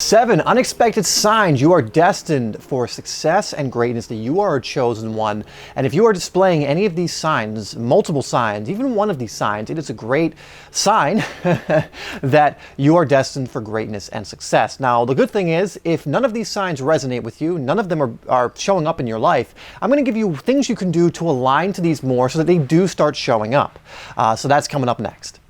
7 unexpected signs you are destined for success and greatness, that you are a chosen one. And if you are displaying any of these signs, multiple signs, even one of these signs, it is a great sign that you are destined for greatness and success. Now, the good thing is, if none of these signs resonate with you, none of them are showing up in your life, I'm going to give you things you can do to align to these more so that they do start showing up. So that's coming up next.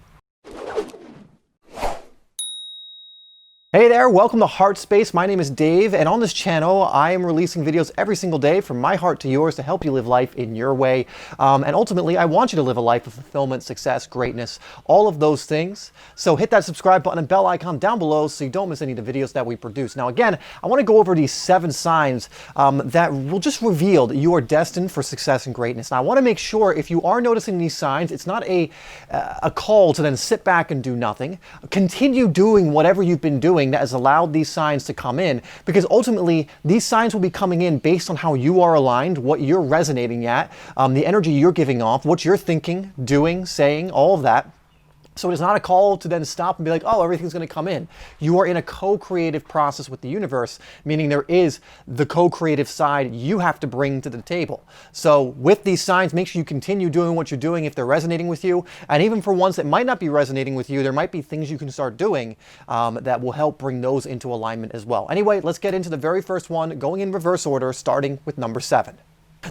Hey there, welcome to HeartSpace. My name is Dave, and on this channel, I am releasing videos every single day from my heart to yours to help you live life in your way. And ultimately, I want you to live a life of fulfillment, success, greatness, all of those things. So hit that subscribe button and bell icon down below so you don't miss any of the videos that we produce. Now again, I want to go over these 7 signs that will just reveal that you are destined for success and greatness. Now I want to make sure if you are noticing these signs, it's not a call to then sit back and do nothing. Continue doing whatever you've been doing that has allowed these signs to come in, because ultimately these signs will be coming in based on how you are aligned, what you're resonating at, the energy you're giving off, what you're thinking, doing, saying, all of that. So it is not a call to then stop and be like, oh, everything's going to come in. You are in a co-creative process with the universe, meaning there is the co-creative side you have to bring to the table. So with these signs, make sure you continue doing what you're doing if they're resonating with you. And even for ones that might not be resonating with you, there might be things you can start doing that will help bring those into alignment as well. Anyway, let's get into the very first one, going in reverse order, starting with number 7.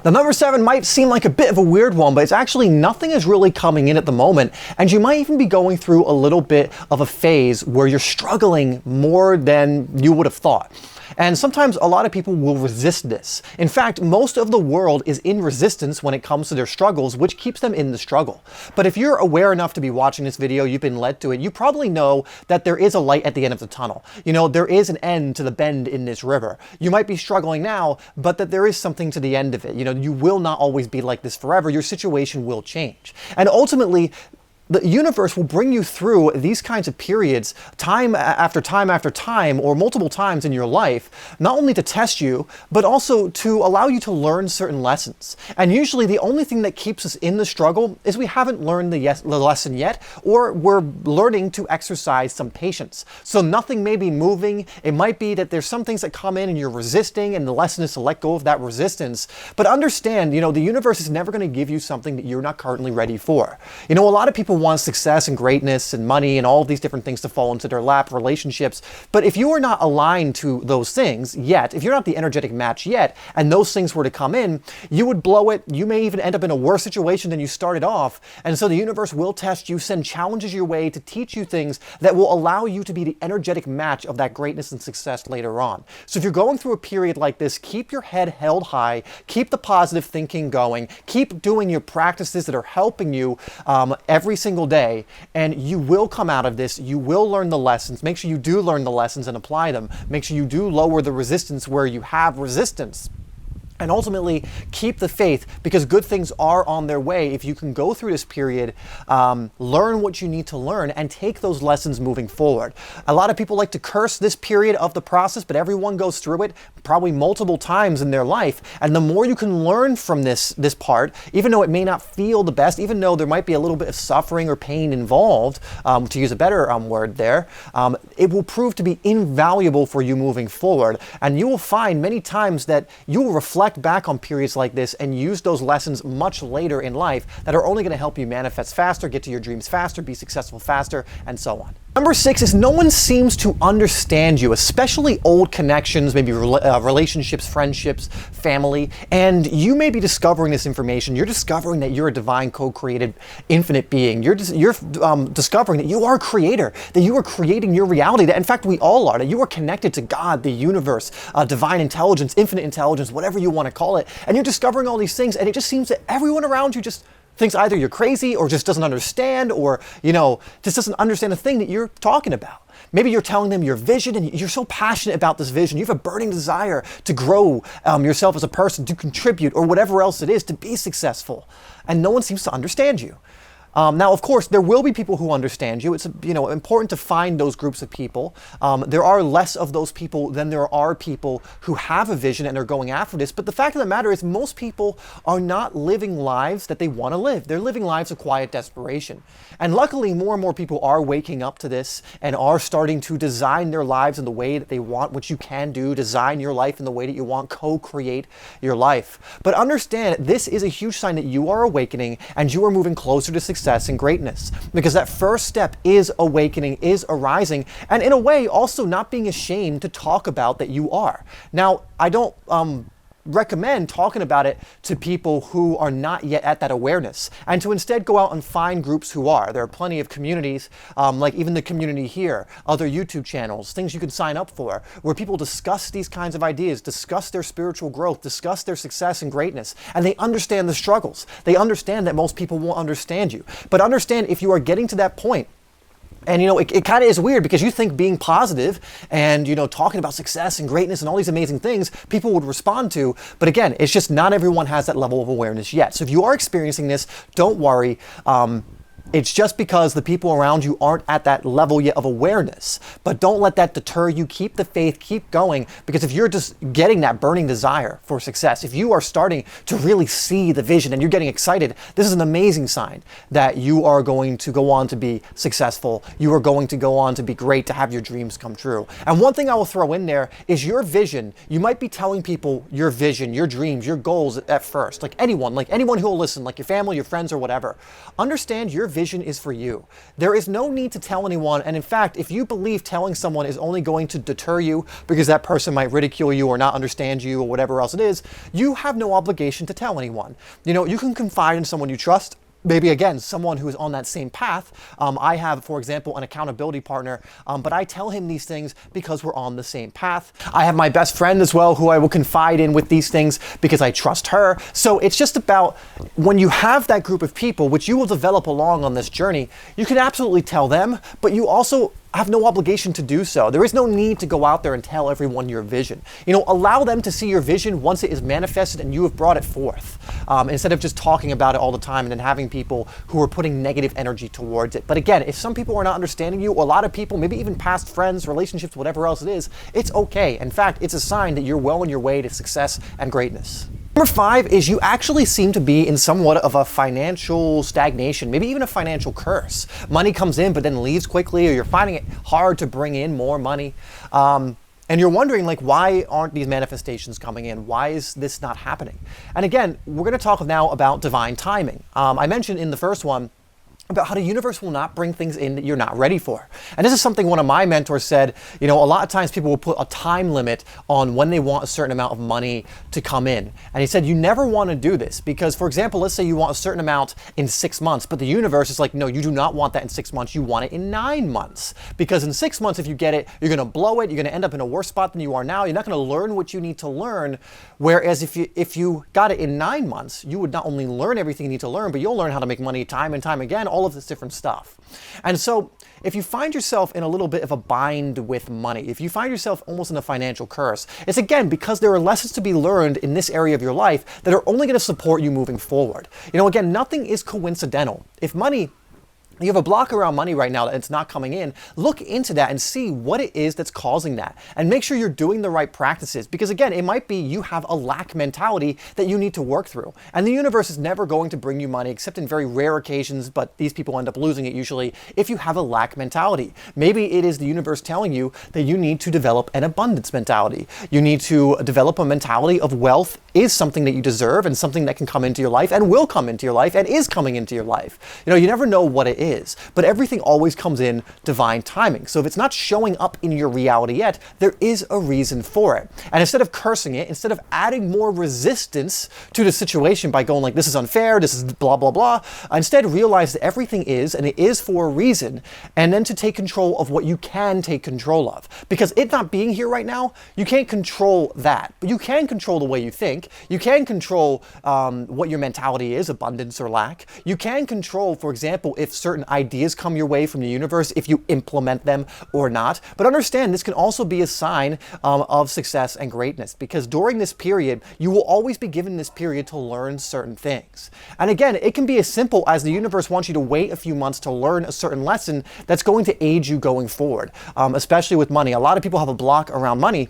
Now, number 7 might seem like a bit of a weird one, but it's actually nothing is really coming in at the moment, and you might even be going through a little bit of a phase where you're struggling more than you would have thought. And sometimes a lot of people will resist this. In fact, most of the world is in resistance when it comes to their struggles, which keeps them in the struggle. But if you're aware enough to be watching this video, you've been led to it, you probably know that there is a light at the end of the tunnel. You know, there is an end to the bend in this river. You might be struggling now, but that there is something to the end of it. You know, you will not always be like this forever. Your situation will change. And ultimately, the universe will bring you through these kinds of periods time after time after time, or multiple times in your life, not only to test you, but also to allow you to learn certain lessons. And usually the only thing that keeps us in the struggle is we haven't learned the lesson yet, or we're learning to exercise some patience. So nothing may be moving. It might be that there's some things that come in and you're resisting, and the lesson is to let go of that resistance. But understand, you know, the universe is never going to give you something that you're not currently ready for. You know, a lot of people want success and greatness and money and all of these different things to fall into their lap, relationships. But if you are not aligned to those things yet, if you're not the energetic match yet, and those things were to come in, you would blow it. You may even end up in a worse situation than you started off. And so the universe will test you, send challenges your way to teach you things that will allow you to be the energetic match of that greatness and success later on. So if you're going through a period like this, keep your head held high, keep the positive thinking going, keep doing your practices that are helping you every single day, and you will come out of this. You will learn the lessons. Make sure you do learn the lessons and apply them. Make sure you do lower the resistance where you have resistance. And ultimately, keep the faith, because good things are on their way if you can go through this period, learn what you need to learn, and take those lessons moving forward. A lot of people like to curse this period of the process, but everyone goes through it probably multiple times in their life. And the more you can learn from this part, even though it may not feel the best, even though there might be a little bit of suffering or pain involved, to use a better word there, it will prove to be invaluable for you moving forward. And you will find many times that you will reflect back on periods like this and use those lessons much later in life that are only going to help you manifest faster, get to your dreams faster, be successful faster, and so on. Number 6 is no one seems to understand you, especially old connections, maybe relationships, friendships, family, and you may be discovering this information. You're discovering that you're a divine, co-created, infinite being. You're discovering that you are a creator, that you are creating your reality, that in fact we all are, that you are connected to God, the universe, divine intelligence, infinite intelligence, whatever you want to call it, and you're discovering all these things, and it just seems that everyone around you just thinks either you're crazy or just doesn't understand, or, you know, just doesn't understand the thing that you're talking about. Maybe you're telling them your vision and you're so passionate about this vision. You have a burning desire to grow yourself as a person, to contribute, or whatever else it is, to be successful. And no one seems to understand you. Now, of course, there will be people who understand you. It's important to find those groups of people. There are less of those people than there are people who have a vision and are going after this. But the fact of the matter is most people are not living lives that they want to live. They're living lives of quiet desperation. And luckily, more and more people are waking up to this and are starting to design their lives in the way that they want, which you can do. Design your life in the way that you want. Co-create your life. But understand, this is a huge sign that you are awakening and you are moving closer to success and greatness. Because that first step is awakening, is arising, and in a way also not being ashamed to talk about that you are. Now, I don't recommend talking about it to people who are not yet at that awareness, and to instead go out and find groups who are. There are plenty of communities, like even the community here, other YouTube channels, things you can sign up for, where people discuss these kinds of ideas, discuss their spiritual growth, discuss their success and greatness, and they understand the struggles. They understand that most people won't understand you. But understand, if you are getting to that point, and it kind of is weird because you think being positive and talking about success and greatness and all these amazing things people would respond to, but again, it's just not everyone has that level of awareness yet. So if you are experiencing this, don't worry. It's just because the people around you aren't at that level yet of awareness. But don't let that deter you. Keep the faith, keep going, because if you're just getting that burning desire for success, if you are starting to really see the vision and you're getting excited, this is an amazing sign that you are going to go on to be successful. You are going to go on to be great, to have your dreams come true. And one thing I will throw in there is your vision. You might be telling people your vision, your dreams, your goals at first, like anyone who will listen, like your family, your friends, or whatever. Understand, your vision is for you. There is no need to tell anyone. And in fact, if you believe telling someone is only going to deter you because that person might ridicule you or not understand you or whatever else it is, you have no obligation to tell anyone. You can confide in someone you trust. Maybe, again, someone who is on that same path. I have, for example, an accountability partner, but I tell him these things because we're on the same path. I have my best friend as well, who I will confide in with these things because I trust her. So it's just about, when you have that group of people, which you will develop along on this journey, you can absolutely tell them, but you also have no obligation to do so. There is no need to go out there and tell everyone your vision. Allow them to see your vision once it is manifested and you have brought it forth, instead of just talking about it all the time and then having people who are putting negative energy towards it. But again, if some people are not understanding you, or a lot of people, maybe even past friends, relationships, whatever else it is, it's okay. In fact, it's a sign that you're well on your way to success and greatness. Number 5 is you actually seem to be in somewhat of a financial stagnation, maybe even a financial curse. Money comes in but then leaves quickly, or you're finding it hard to bring in more money. And you're wondering, why aren't these manifestations coming in? Why is this not happening? And again, we're going to talk now about divine timing. I mentioned in the first one about how the universe will not bring things in that you're not ready for. And this is something one of my mentors said. A lot of times people will put a time limit on when they want a certain amount of money to come in. And he said, you never want to do this because, for example, let's say you want a certain amount in 6 months, but the universe is like, no, you do not want that in 6 months. You want it in 9 months. Because in 6 months, if you get it, you're going to blow it. You're going to end up in a worse spot than you are now. You're not going to learn what you need to learn. Whereas if you got it in 9 months, you would not only learn everything you need to learn, but you'll learn how to make money time and time again, all of this different stuff. And so if you find yourself in a little bit of a bind with money, if you find yourself almost in a financial curse, it's again because there are lessons to be learned in this area of your life that are only going to support you moving forward. Again, nothing is coincidental. If you have a block around money right now that it's not coming in, look into that and see what it is that's causing that. And make sure you're doing the right practices. Because again, it might be you have a lack mentality that you need to work through. And the universe is never going to bring you money except in very rare occasions, but these people end up losing it usually if you have a lack mentality. Maybe it is the universe telling you that you need to develop an abundance mentality. You need to develop a mentality of wealth is something that you deserve and something that can come into your life and will come into your life and is coming into your life. You never know what it is, but everything always comes in divine timing. So if it's not showing up in your reality yet, there is a reason for it. And instead of cursing it, instead of adding more resistance to the situation by going like, this is unfair, this is blah, blah, blah, instead realize that everything is, and it is for a reason, and then to take control of what you can take control of. Because it not being here right now, you can't control that, but you can control the way you think. You can control what your mentality is, abundance or lack. You can control, for example, if certain certain ideas come your way from the universe if you implement them or not. But understand, this can also be a sign of success and greatness, because during this period, you will always be given this period to learn certain things. And again, it can be as simple as the universe wants you to wait a few months to learn a certain lesson that's going to aid you going forward, especially with money. A lot of people have a block around money.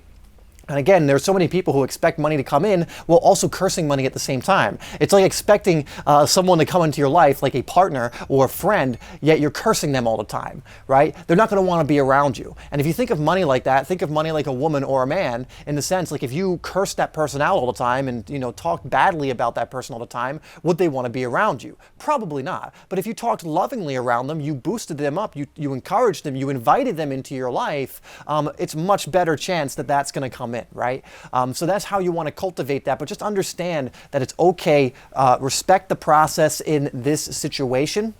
And again, there's so many people who expect money to come in while also cursing money at the same time. It's like expecting someone to come into your life, like a partner or a friend, yet you're cursing them all the time, right? They're not going to want to be around you. And if you think of money like that, think of money like a woman or a man, in the sense, like if you curse that person out all the time and, talk badly about that person all the time, would they want to be around you? Probably not. But if you talked lovingly around them, you boosted them up, you encouraged them, you invited them into your life, it's much better chance that that's going to come in. Right? So that's how you want to cultivate that, but just understand that it's okay, respect the process in this situation,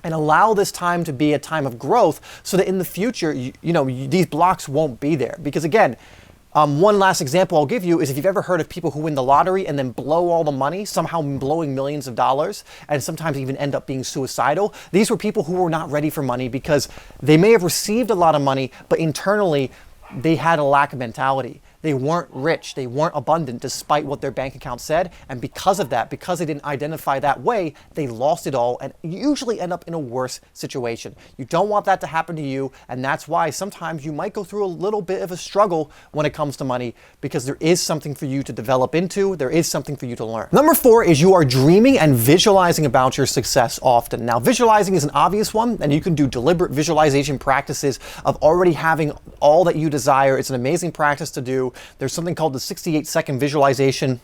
and allow this time to be a time of growth so that in the future, these blocks won't be there. Because again, one last example I'll give you is if you've ever heard of people who win the lottery and then blow all the money, somehow blowing millions of dollars, and sometimes even end up being suicidal. These were people who were not ready for money because they may have received a lot of money, but internally they had a lack of mentality. They weren't rich, they weren't abundant despite what their bank account said, and because of that, because they didn't identify that way, they lost it all and usually end up in a worse situation. You don't want that to happen to you, and that's why sometimes you might go through a little bit of a struggle when it comes to money, because there is something for you to develop into, there is something for you to learn. Number 4 is you are dreaming and visualizing about your success often. Now, visualizing is an obvious one, and you can do deliberate visualization practices of already having all that you desire. It's an amazing practice to do. There's something called the 68-second visualization.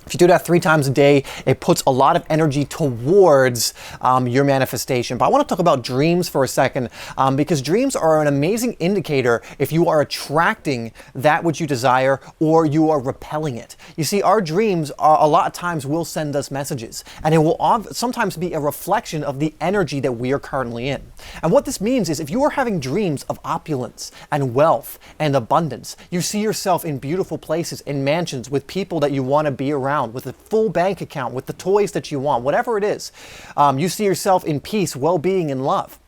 If you do that 3 times a day, it puts a lot of energy towards your manifestation. But I want to talk about dreams for a second, because dreams are an amazing indicator if you are attracting that which you desire or you are repelling it. You see, our dreams a lot of times will send us messages, and it will sometimes be a reflection of the energy that we are currently in. And what this means is if you are having dreams of opulence and wealth and abundance, you see yourself in beautiful places, in mansions, with people that you want to be around, with a full bank account, with the toys that you want, whatever it is. You see yourself in peace, well-being, and love.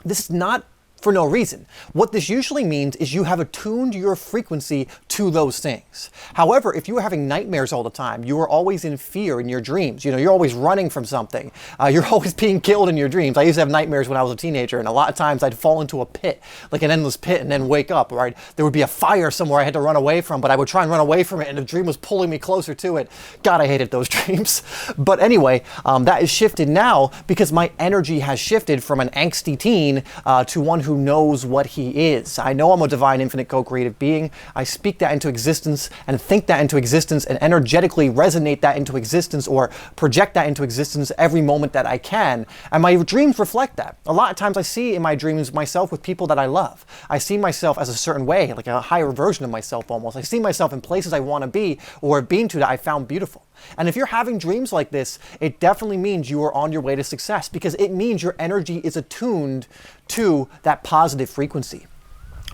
This is not for no reason. What this usually means is you have attuned your frequency to those things. However, if you are having nightmares all the time, you are always in fear in your dreams. You're always running from something. You're always being killed in your dreams. I used to have nightmares when I was a teenager, and a lot of times I'd fall into a pit, like an endless pit, and then wake up, right? There would be a fire somewhere I had to run away from, but I would try and run away from it, and the dream was pulling me closer to it. God, I hated those dreams. But anyway, that is shifted now because my energy has shifted from an angsty teen to one who knows what he is. I know I'm a divine, infinite, co-creative being. I speak that into existence and think that into existence and energetically resonate that into existence or project that into existence every moment that I can. And my dreams reflect that. A lot of times I see in my dreams myself with people that I love. I see myself as a certain way, like a higher version of myself almost. I see myself in places I want to be or have been to that I found beautiful. And if you're having dreams like this, it definitely means you are on your way to success, because it means your energy is attuned to that positive frequency.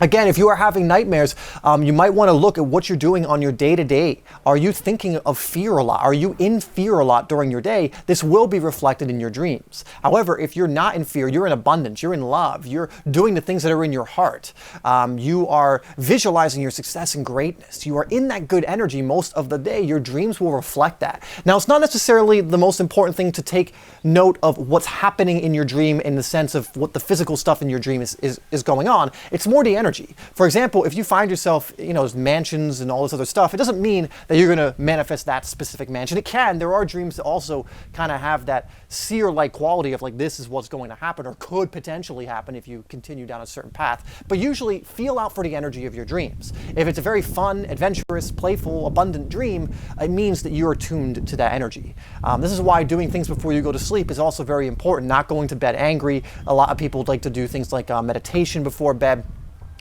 Again, if you are having nightmares, you might want to look at what you're doing on your day-to-day. Are you thinking of fear a lot? Are you in fear a lot during your day? This will be reflected in your dreams. However, if you're not in fear, you're in abundance, you're in love, you're doing the things that are in your heart, you are visualizing your success and greatness, you are in that good energy most of the day, your dreams will reflect that. Now, it's not necessarily the most important thing to take note of what's happening in your dream in the sense of what the physical stuff in your dream is going on. It's more the energy. For example, if you find yourself, mansions and all this other stuff, it doesn't mean that you're going to manifest that specific mansion. It can. There are dreams that also kind of have that seer-like quality of like, this is what's going to happen or could potentially happen if you continue down a certain path. But usually feel out for the energy of your dreams. If it's a very fun, adventurous, playful, abundant dream, it means that you're tuned to that energy. This is why doing things before you go to sleep is also very important. Not going to bed angry. A lot of people like to do things like meditation before bed.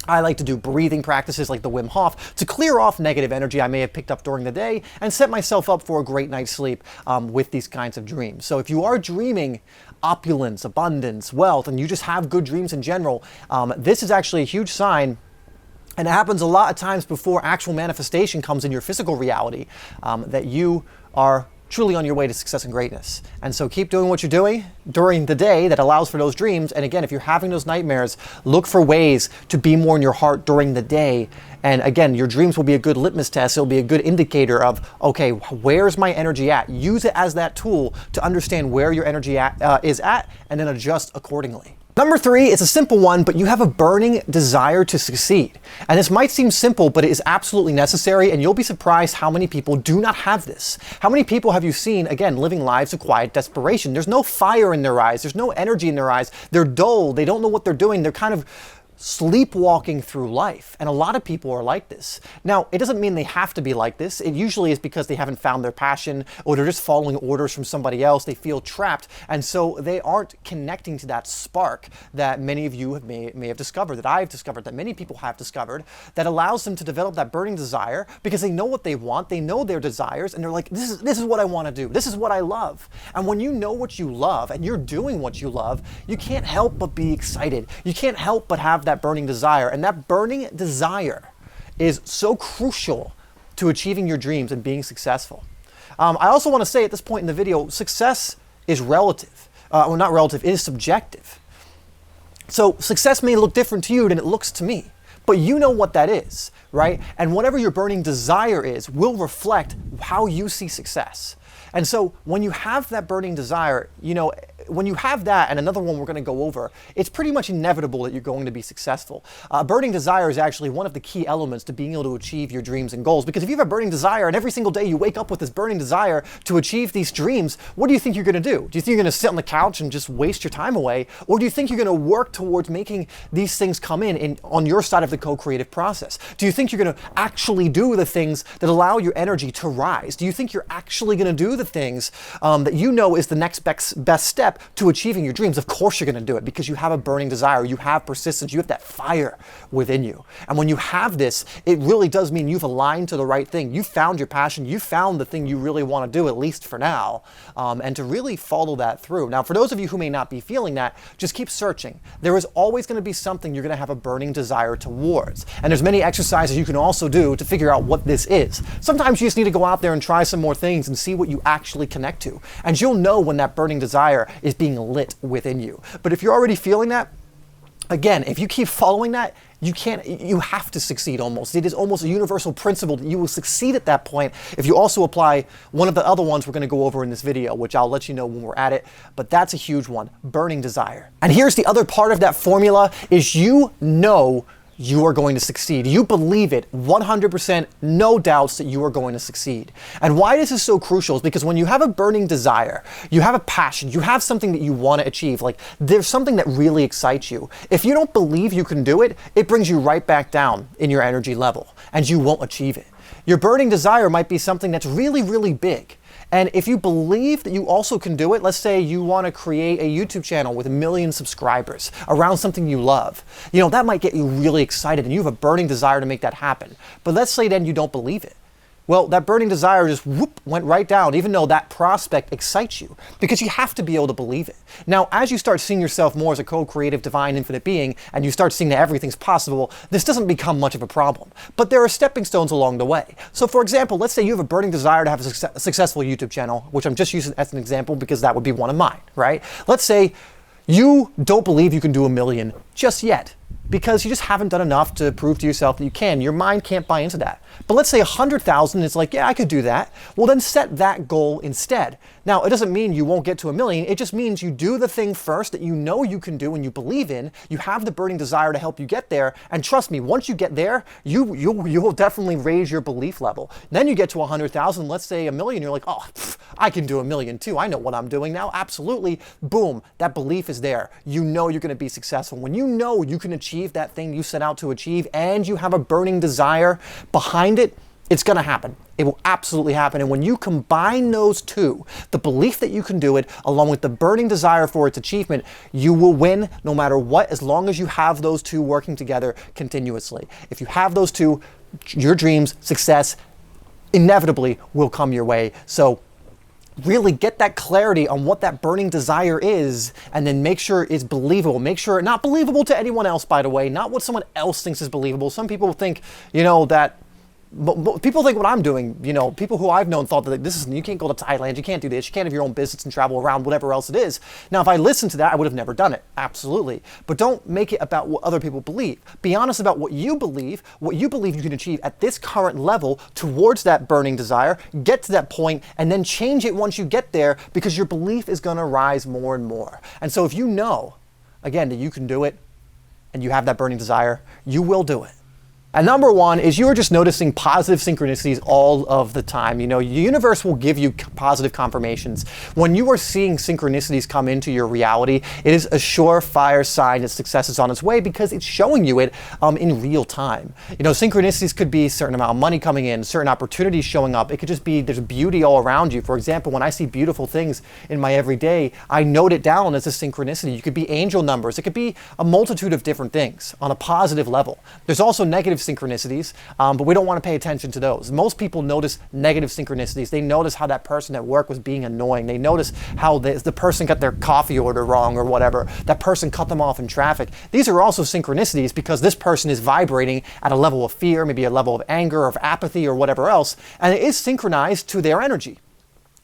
I like to do breathing practices like the Wim Hof to clear off negative energy I may have picked up during the day and set myself up for a great night's sleep with these kinds of dreams. So if you are dreaming opulence, abundance, wealth, and you just have good dreams in general, this is actually a huge sign. And it happens a lot of times before actual manifestation comes in your physical reality, that you are truly on your way to success and greatness. And so keep doing what you're doing during the day that allows for those dreams. And again, if you're having those nightmares, look for ways to be more in your heart during the day. And again, your dreams will be a good litmus test. It'll be a good indicator of, okay, where's my energy at? Use it as that tool to understand where your energy is at, and then adjust accordingly. Number 3, it's a simple one, but you have a burning desire to succeed. And this might seem simple, but it is absolutely necessary, and you'll be surprised how many people do not have this. How many people have you seen, again, living lives of quiet desperation? There's no fire in their eyes. There's no energy in their eyes. They're dull. They don't know what they're doing. They're kind of sleepwalking through life. And a lot of people are like this. Now, it doesn't mean they have to be like this. It usually is because they haven't found their passion, or they're just following orders from somebody else. They feel trapped. And so they aren't connecting to that spark that many of you may have discovered, that I've discovered, that many people have discovered, that allows them to develop that burning desire because they know what they want. They know their desires, and they're like, this is what I want to do. This is what I love. And when you know what you love and you're doing what you love, you can't help but be excited. You can't help but have that burning desire. And that burning desire is so crucial to achieving your dreams and being successful. I also want to say at this point in the video, success is relative. Well, not relative, it is subjective. So success may look different to you than it looks to me, but you know what that is, right? And whatever your burning desire is will reflect how you see success. And so when you have that burning desire, you know, when you have that, and another one we're going to go over, it's pretty much inevitable that you're going to be successful. Burning desire is actually one of the key elements to being able to achieve your dreams and goals. Because if you have a burning desire and every single day you wake up with this burning desire to achieve these dreams, what do you think you're going to do? Do you think you're going to sit on the couch and just waste your time away? Or do you think you're going to work towards making these things come in on your side of the co-creative process? Do you think you're going to actually do the things that allow your energy to rise? Do you think you're actually going to do the things that you know is the next best step to achieving your dreams? Of course you're going to do it because you have a burning desire, you have persistence, you have that fire within you. And when you have this, it really does mean you've aligned to the right thing. You found your passion, you found the thing you really want to do, at least for now, and to really follow that through. Now, for those of you who may not be feeling that, just keep searching. There is always going to be something you're going to have a burning desire towards. And there's many exercises you can also do to figure out what this is. Sometimes you just need to go out there and try some more things and see what you actually connect to. And you'll know when that burning desire is being lit within you. But if you're already feeling that, again, if you keep following that, you have to succeed almost. It is almost a universal principle that you will succeed at that point if you also apply one of the other ones we're going to go over in this video, which I'll let you know when we're at it. But that's a huge one, burning desire. And here's the other part of that formula is you know you are going to succeed. You believe it 100%, no doubts that you are going to succeed. And why this is so crucial is because when you have a burning desire, you have a passion, you have something that you want to achieve, like there's something that really excites you. If you don't believe you can do it, it brings you right back down in your energy level and you won't achieve it. Your burning desire might be something that's really, really big. And if you believe that you also can do it, let's say you want to create a YouTube channel with 1 million subscribers around something you love, you know, that might get you really excited and you have a burning desire to make that happen. But let's say then you don't believe it. Well, that burning desire just whoop, went right down, even though that prospect excites you, because you have to be able to believe it. Now, as you start seeing yourself more as a co-creative, divine, infinite being, and you start seeing that everything's possible, this doesn't become much of a problem. But there are stepping stones along the way. So for example, let's say you have a burning desire to have a successful YouTube channel, which I'm just using as an example because that would be one of mine, right? Let's say you don't believe you can do 1 million just yet, because you just haven't done enough to prove to yourself that you can. Your mind can't buy into that. But let's say 100,000 is like, yeah, I could do that. Well, then set that goal instead. Now, it doesn't mean you won't get to 1 million. It just means you do the thing first that you know you can do and you believe in. You have the burning desire to help you get there. And trust me, once you get there, you will definitely raise your belief level. Then you get to 100,000, let's say 1 million, you're like, oh, I can do 1 million too. I know what I'm doing now. Absolutely. Boom. That belief is there. You know you're going to be successful. When you know you can achieve that thing you set out to achieve and you have a burning desire behind it, it's going to happen. It will absolutely happen. And when you combine those two, the belief that you can do it, along with the burning desire for its achievement, you will win no matter what, as long as you have those two working together continuously. If you have those two, your dreams, success, inevitably will come your way. So really get that clarity on what that burning desire is, and then make sure it's believable. Make sure not believable to anyone else, by the way, not what someone else thinks is believable. Some people think, you know, that But people think what I'm doing, you know, people who I've known thought that this is, you can't go to Thailand, you can't do this, you can't have your own business and travel around, whatever else it is. Now, if I listened to that, I would have never done it. Absolutely. But don't make it about what other people believe. Be honest about what you believe you can achieve at this current level towards that burning desire, get to that point, and then change it once you get there, because your belief is going to rise more and more. And so if you know, again, that you can do it and you have that burning desire, you will do it. And number one is you are just noticing positive synchronicities all of the time. You know, the universe will give you positive confirmations. When you are seeing synchronicities come into your reality, it is a surefire sign that success is on its way, because it's showing you it in real time. You know, synchronicities could be a certain amount of money coming in, certain opportunities showing up. It could just be there's beauty all around you. For example, when I see beautiful things in my everyday, I note it down as a synchronicity. You could be angel numbers. It could be a multitude of different things on a positive level. There's also negative synchronicities, but we don't want to pay attention to those. Most people notice negative synchronicities. They notice how that person at work was being annoying. They notice how the person got their coffee order wrong or whatever. That person cut them off in traffic. These are also synchronicities, because this person is vibrating at a level of fear, maybe a level of anger or of apathy or whatever else, and it is synchronized to their energy.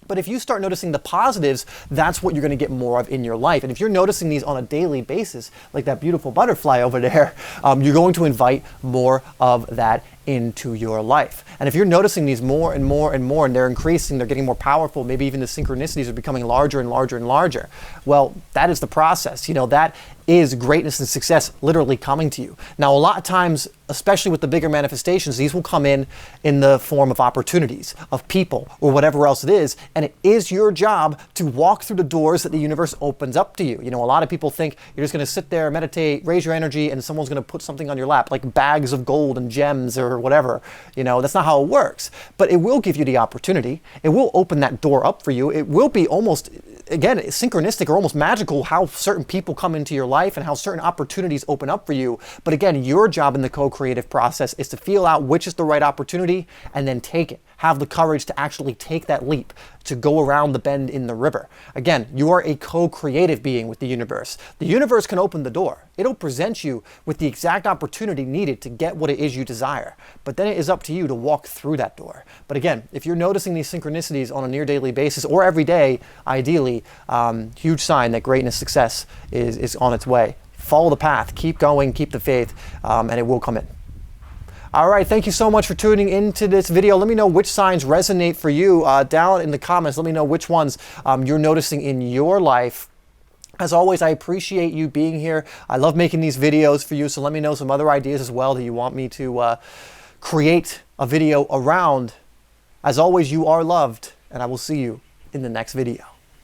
But if you start noticing the positives, that's what you're going to get more of in your life. And if you're noticing these on a daily basis, like that beautiful butterfly over there, you're going to invite more of that into your life. And if you're noticing these more and more and more, and they're increasing, they're getting more powerful, maybe even the synchronicities are becoming larger and larger and larger, well, that is the process. You know, that is greatness and success literally coming to you. Now, a lot of times, especially with the bigger manifestations, these will come in the form of opportunities, of people, or whatever else it is. And it is your job to walk through the doors that the universe opens up to you. You know, a lot of people think you're just going to sit there, meditate, raise your energy, and someone's going to put something on your lap, like bags of gold and gems or whatever. You know, that's not how it works. But it will give you the opportunity. It will open that door up for you. It will be almost, again, synchronistic or almost magical how certain people come into your life and how certain opportunities open up for you. But again, your job in the co-creative process is to feel out which is the right opportunity and then take it. Have the courage to actually take that leap, to go around the bend in the river. Again, you are a co-creative being with the universe. The universe can open the door. It'll present you with the exact opportunity needed to get what it is you desire. But then it is up to you to walk through that door. But again, if you're noticing these synchronicities on a near daily basis or every day, ideally, huge sign that greatness, success is on its way. Follow the path, keep going, keep the faith, and it will come in. All right, thank you so much for tuning into this video. Let me know which signs resonate for you down in the comments. Let me know which ones you're noticing in your life. As always, I appreciate you being here. I love making these videos for you, so let me know some other ideas as well that you want me to create a video around. As always, you are loved, and I will see you in the next video.